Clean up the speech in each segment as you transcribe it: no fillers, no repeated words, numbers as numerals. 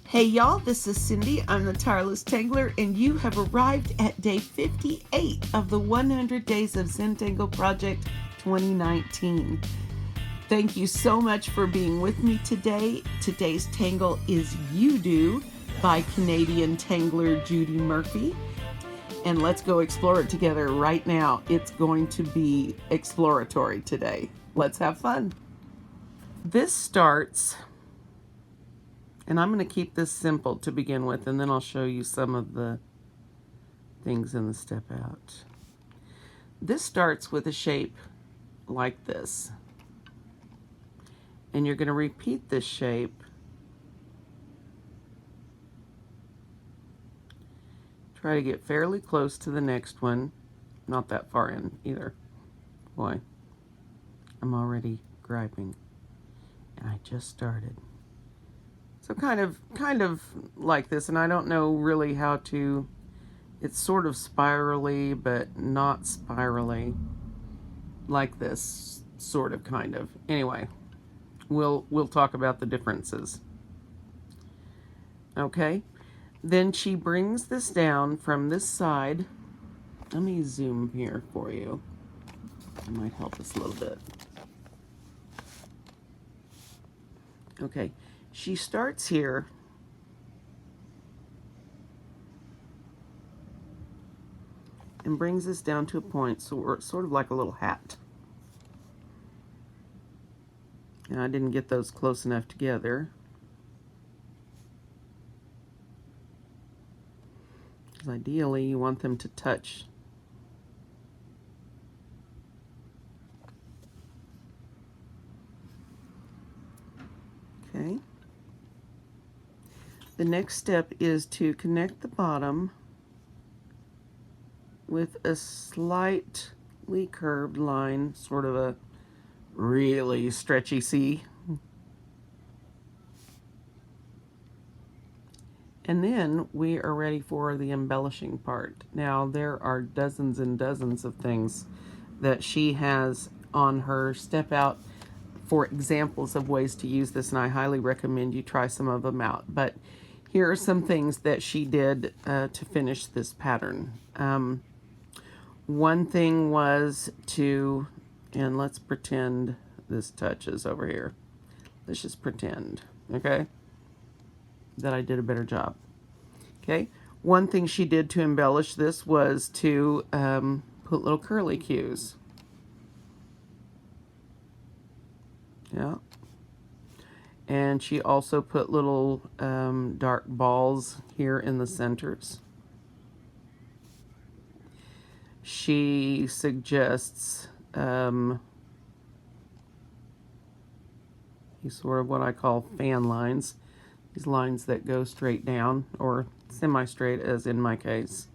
Hey y'all, this is Cindy. I'm the Tireless Tangler, and you have arrived at day 58 of the 100 Days of Zentangle Project 2019. Thank you so much for being with me today. Today's tangle is You Do by Canadian tangler Judy Murphy. And let's go explore it together right now. It's going to be exploratory today. Let's have fun. This starts, and I'm going to keep this simple to begin with, and then I'll show you some of the things in the step out. This starts with a shape like this. And you're going to repeat this shape try to get fairly close to the next one. Not that far in either. Boy, I'm already griping. And I just started. So kind of like this, and I don't know really how to, it's sort of spirally, but not spirally. Like this, sort of, kind of. Anyway, we'll talk about the differences. Okay, then she brings this down from this side. Let me zoom here for you. It might help us a little bit. Okay, she starts here and brings this down to a point, so we're sort of like a little hat. And I didn't get those close enough together. Because ideally you want them to touch. Okay. The next step is to connect the bottom with a slightly curved line, sort of a really stretchy C. And then we are ready for the embellishing part. Now, there are dozens and dozens of things that she has on her step out for examples of ways to use this, and I highly recommend you try some of them out. But here are some things that she did to finish this pattern. One thing was to, and let's pretend this touches over here. Let's just pretend, okay, that I did a better job. Okay, one thing she did to embellish this was to put little curly cues. Yeah. And she also put little dark balls here in the centers. She suggests these sort of what I call fan lines. These lines that go straight down, or semi-straight as in my case.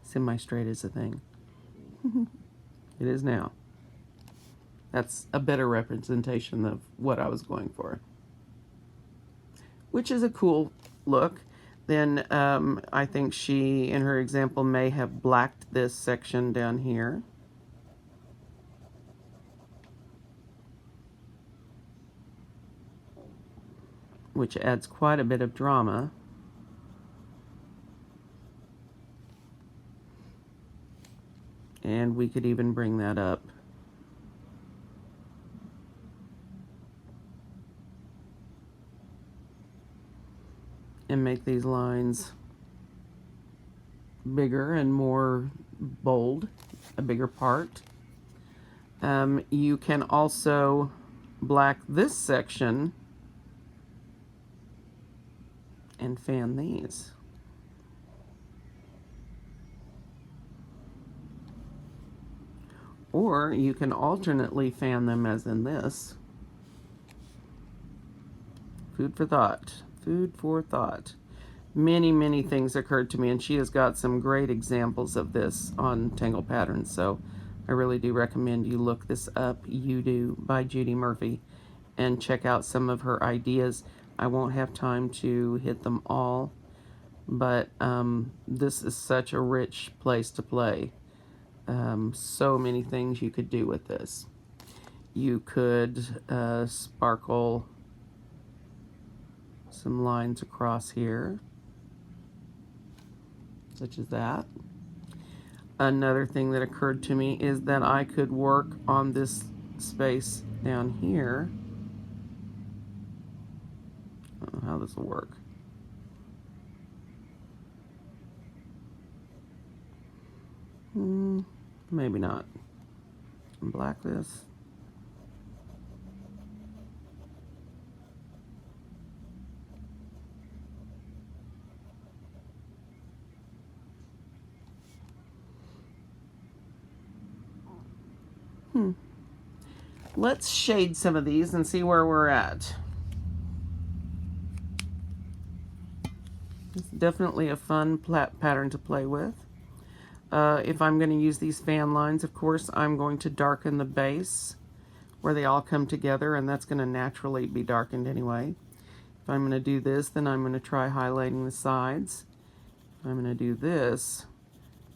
Semi-straight is a thing. It is now. That's a better representation of what I was going for. Which is a cool look. Then I think she, in her example, may have blacked this section down here. Which adds quite a bit of drama. And we could even bring that up. And make these lines bigger and more bold, a bigger part. You can also black this section and fan these. Or you can alternately fan them as in this. Food for thought. Food for thought. Many, many things occurred to me, and she has got some great examples of this on Tangle Patterns, so I really do recommend you look this up, You Do by Judy Murphy, and check out some of her ideas. I won't have time to hit them all, but this is such a rich place to play. So many things you could do with this. You could sparkle some lines across here, such as that. Another thing that occurred to me is that I could work on this space down here. I don't know how this will work. Maybe not. Black this. Let's shade some of these and see where we're at. It's definitely a fun pattern to play with. If I'm going to use these fan lines, of course, I'm going to darken the base where they all come together, and that's going to naturally be darkened anyway. If I'm going to do this, then I'm going to try highlighting the sides. If I'm going to do this,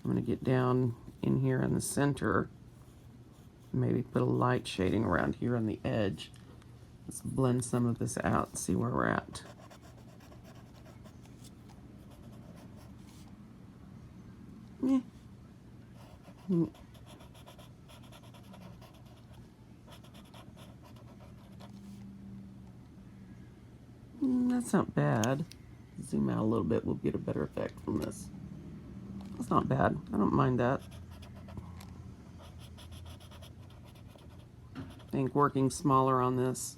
I'm going to get down in here in the center, maybe put a light shading around here on the edge. Let's blend some of this out and see where we're at. That's not bad. Zoom out a little bit, we'll get a better effect from this. That's not bad. I don't mind that. I think working smaller on this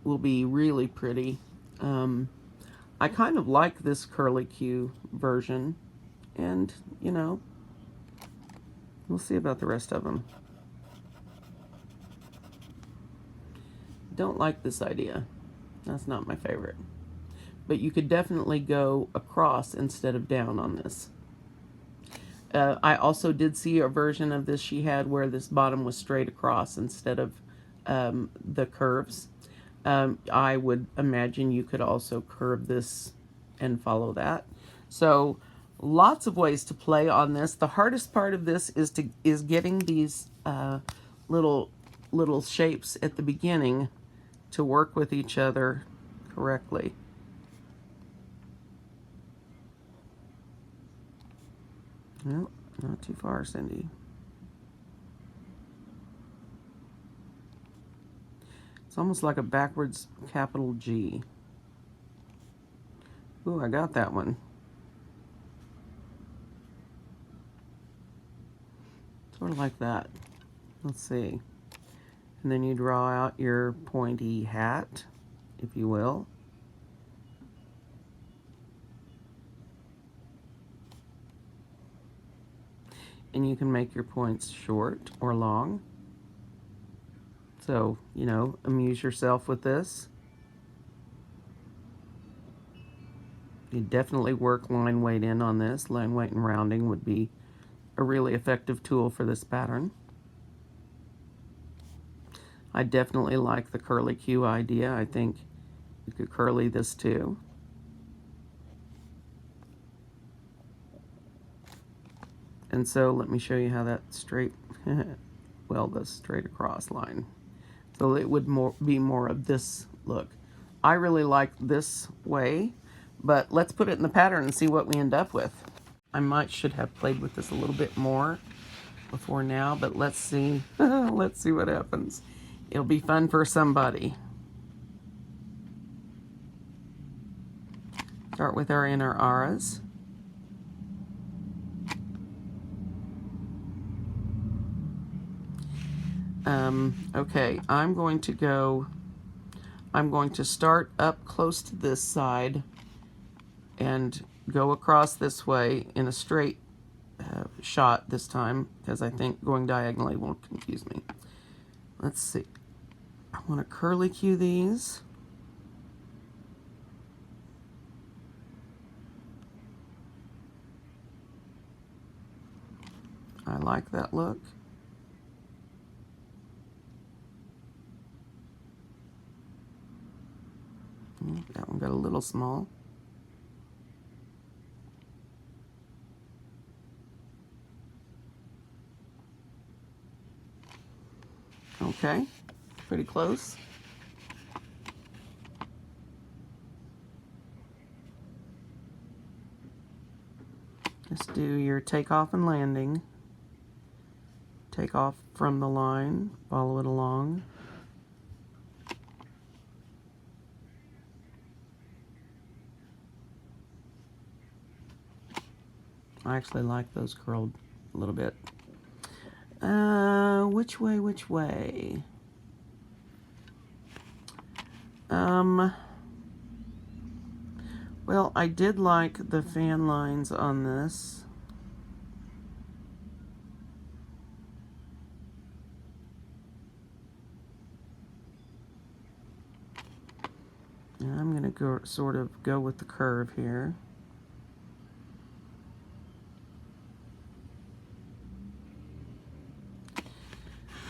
will be really pretty. I kind of like this curly Q version, and you know, we'll see about the rest of them. Don't like this idea. That's not my favorite. But you could definitely go across instead of down on this. I also did see a version of this she had where this bottom was straight across instead of the curves. I would imagine you could also curve this and follow that. So lots of ways to play on this. The hardest part of this is getting these little shapes at the beginning to work with each other correctly. No, not too far, Cindy. It's almost like a backwards capital G. Ooh, I got that one. Sort of like that. Let's see. And then you draw out your pointy hat, if you will. And you can make your points short or long. So, you know, amuse yourself with this. You definitely work line weight in on this. Line weight and rounding would be a really effective tool for this pattern. I definitely like the curly Q idea. I think you could curly this too. And so let me show you how that straight, well, the straight across line. So it would be more of this look. I really like this way, but let's put it in the pattern and see what we end up with. I should have played with this a little bit more before now, but let's see. Let's see what happens. It'll be fun for somebody. Start with our inner auras. Okay, I'm going to start up close to this side and go across this way in a straight shot this time, because I think going diagonally won't confuse me. Let's see. I want to curly Q these. I like that look. That one got a little small. Okay, pretty close. Just do your takeoff and landing. Take off from the line, follow it along. I actually like those curled a little bit. Which way, which way? Well, I did like the fan lines on this. And I'm going to sort of go with the curve here.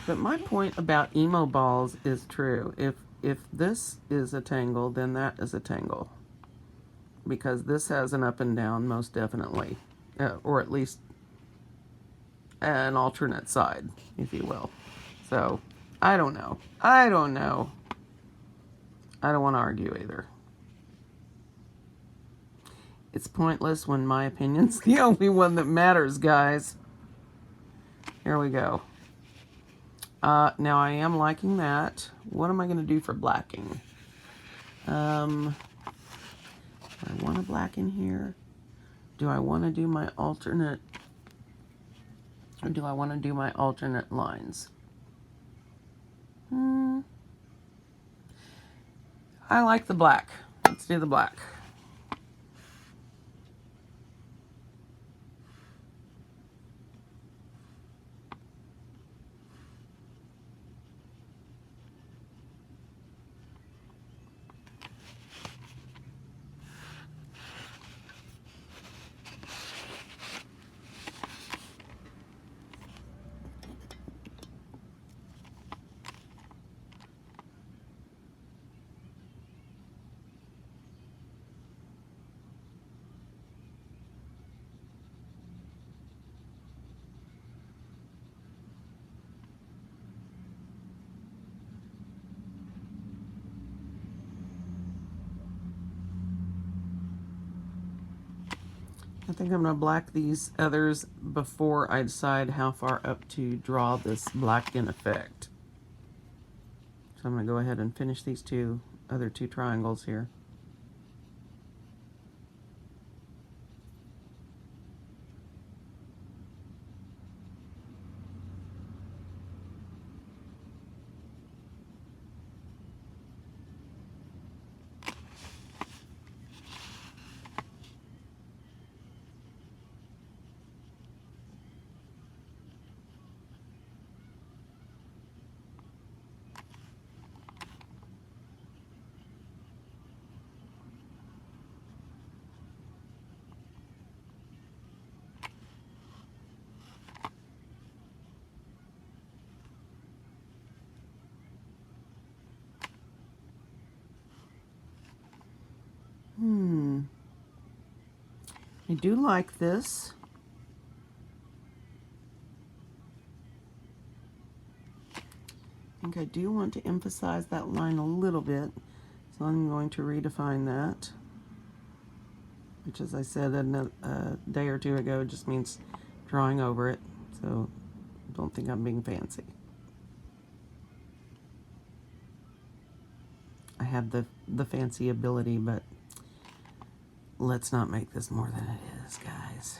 But my point about emo balls is true. If this is a tangle, then that is a tangle. Because this has an up and down, most definitely. Or at least an alternate side, if you will. So, I don't know. I don't know. I don't want to argue either. It's pointless when my opinion's the only one that matters, guys. Here we go. Now I am liking that. What am I going to do for blacking? Do I want to blacken here? Do I want to do my alternate? Or do I want to do my alternate lines? I like the black. Let's do the black. I think I'm going to black these others before I decide how far up to draw this black in effect. So I'm going to go ahead and finish these other two triangles here. I do like this. I think I do want to emphasize that line a little bit, so I'm going to redefine that, which, as I said a day or two ago, just means drawing over it, so don't think I'm being fancy. I have the fancy ability, but let's not make this more than it is, guys.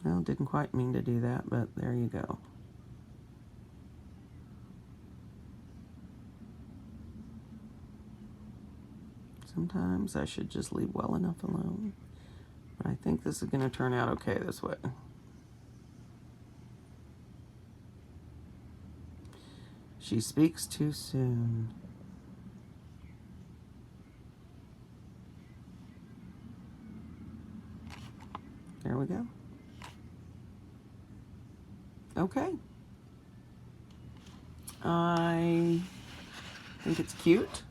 Well, didn't quite mean to do that, but there you go. Sometimes I should just leave well enough alone. But I think this is going to turn out okay this way. She speaks too soon. There we go. Okay. I think it's cute.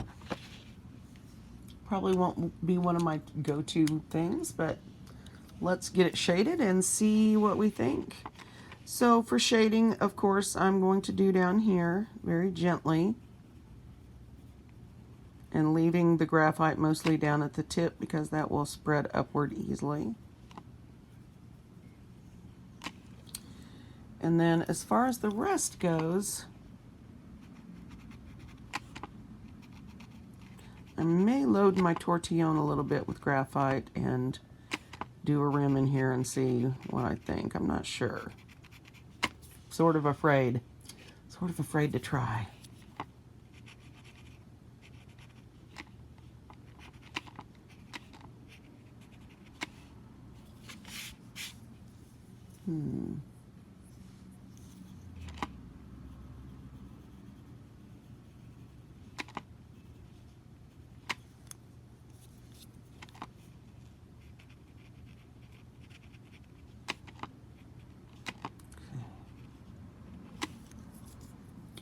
Probably won't be one of my go-to things, but let's get it shaded and see what we think. So for shading, of course, I'm going to do down here very gently. and leaving the graphite mostly down at the tip because that will spread upward easily. And then as far as the rest goes, I may load my tortillon a little bit with graphite and do a rim in here and see what I think. I'm not sure. Sort of afraid to try.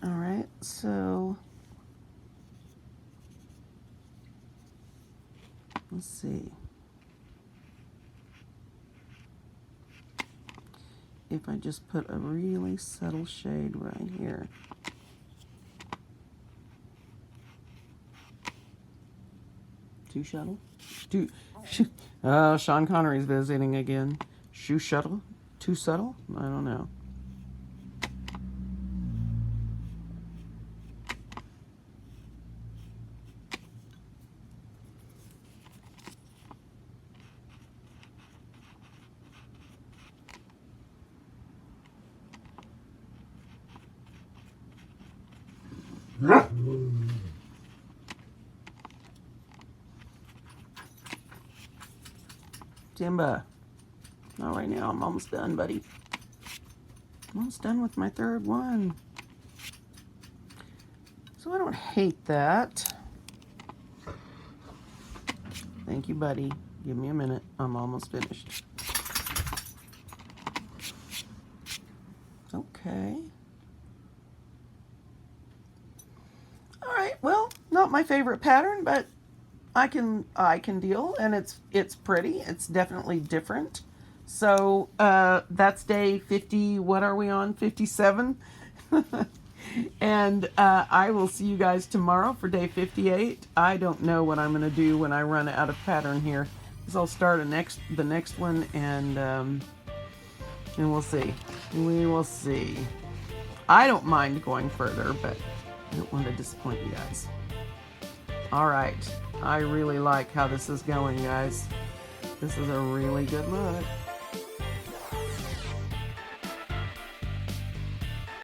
All right, so let's see. If I just put a really subtle shade right here. Too subtle? Oh, Sean Connery's visiting again. Shoe shuttle? Too subtle? I don't know. Timba. Not right now. I'm almost done, buddy. I'm almost done with my third one. So I don't hate that. Thank you, buddy. Give me a minute. I'm almost finished. Okay. All right. Well, not my favorite pattern, but I can deal, and it's pretty. It's definitely different. So that's day 50. What are we on? 57. And I will see you guys tomorrow for day 58. I don't know what I'm going to do when I run out of pattern here. So I'll start the next one, and we'll see. We will see. I don't mind going further, but I don't want to disappoint you guys. All right. I really like how this is going, guys. This is a really good look.